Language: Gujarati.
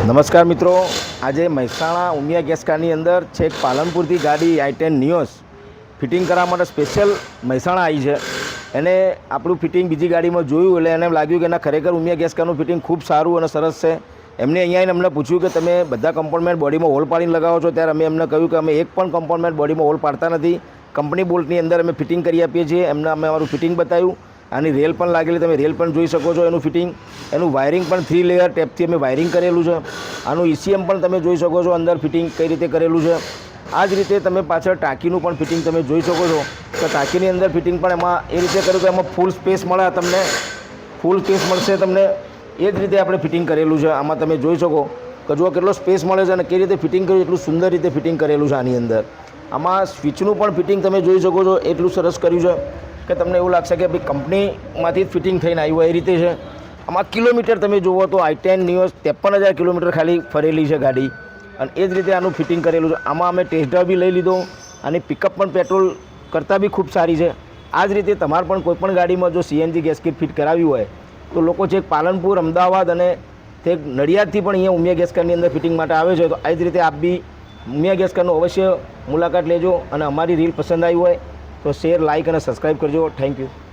નમસ્કાર મિત્રો, આજે મહેસાણા ઉમિયા ગેસ કારની અંદર છેક પાલનપુરથી ગાડી i10 નિયોસ ફિટિંગ કરવા માટે સ્પેશિયલ મહેસાણા આવી છે. એને આપણું ફિટિંગ બીજી ગાડીમાં જોયું એટલે એને લાગ્યું કે એના ખરેખર ઉમિયા ગેસ કારનું ફિટિંગ ખૂબ સારું અને સરસ છે. એમને અહીંયા આવીને અમને પૂછ્યું કે તમે બધા કમ્પાર્ટમેન્ટ બોડીમાં હોલ પાડીને લગાવો છો, ત્યારે અમે એમને કહ્યું કે અમે એક પણ કમ્પાર્ટમેન્ટ બોડીમાં હોલ પાડતા નથી. કંપની બોલ્ટની અંદર અમે ફિટિંગ કરી આપીએ છીએ. એમને અમે અમારું ફિટિંગ બતાવ્યું. આની રેલ પણ લાગેલી, તમે રેલ પણ જોઈ શકો છો. એનું ફિટિંગ, એનું વાયરિંગ પણ 3 લેયર ટેપથી અમે વાયરિંગ કરેલું છે. આનું ECM પણ તમે જોઈ શકો છો, અંદર ફિટિંગ કઈ રીતે કરેલું છે. આ જ રીતે તમે પાછળ ટાંકીનું પણ ફિટિંગ તમે જોઈ શકો છો કે ટાંકીની અંદર ફિટિંગ પણ એમાં એ રીતે કર્યું કે એમાં ફૂલ સ્પેસ મળે, તમને ફૂલ સ્પેસ મળશે તમને. એ જ રીતે આપણે ફિટિંગ કરેલું છે. આમાં તમે જોઈ શકો કે જુઓ કેટલો સ્પેસ મળે છે અને કઈ રીતે ફિટિંગ કર્યું, એટલું સુંદર રીતે ફિટિંગ કરેલું છે. આની અંદર આમાં સ્વિચનું પણ ફિટિંગ તમે જોઈ શકો છો, એટલું સરસ કર્યું છે કે તમને એવું લાગશે કે ભાઈ કંપનીમાંથી જ ફિટિંગ થઈને આવ્યું હોય એ રીતે છે. આમાં કિલોમીટર તમે જુઓ તો i10 નિયોસ 53,000 કિલોમીટર ખાલી ફરેલી છે ગાડી, અને એ જ રીતે આનું ફિટિંગ કરેલું છે. આમાં અમે ટેસ્ટ ડ્રાઈવ બી લઈ લીધો, અને પિકઅપ પણ પેટ્રોલ કરતાં બી ખૂબ સારી છે. આ જ રીતે તમારે પણ કોઈપણ ગાડીમાં જો CNG ગેસ કીટ ફિટ કરાવી હોય તો લોકો છે પાલનપુર, અમદાવાદ અને તે નડિયાદથી પણ અહીંયા ઉમિયા ગેસ કારની અંદર ફિટિંગ માટે આવે છે. તો આ જ રીતે આપ બી ઉમિયા ગેસ કારનો અવશ્ય મુલાકાત લેજો, અને અમારી રીલ પસંદ આવી હોય તો શેર, લાઇક અને સબસ્ક્રાઈબ કરજો. Thank you.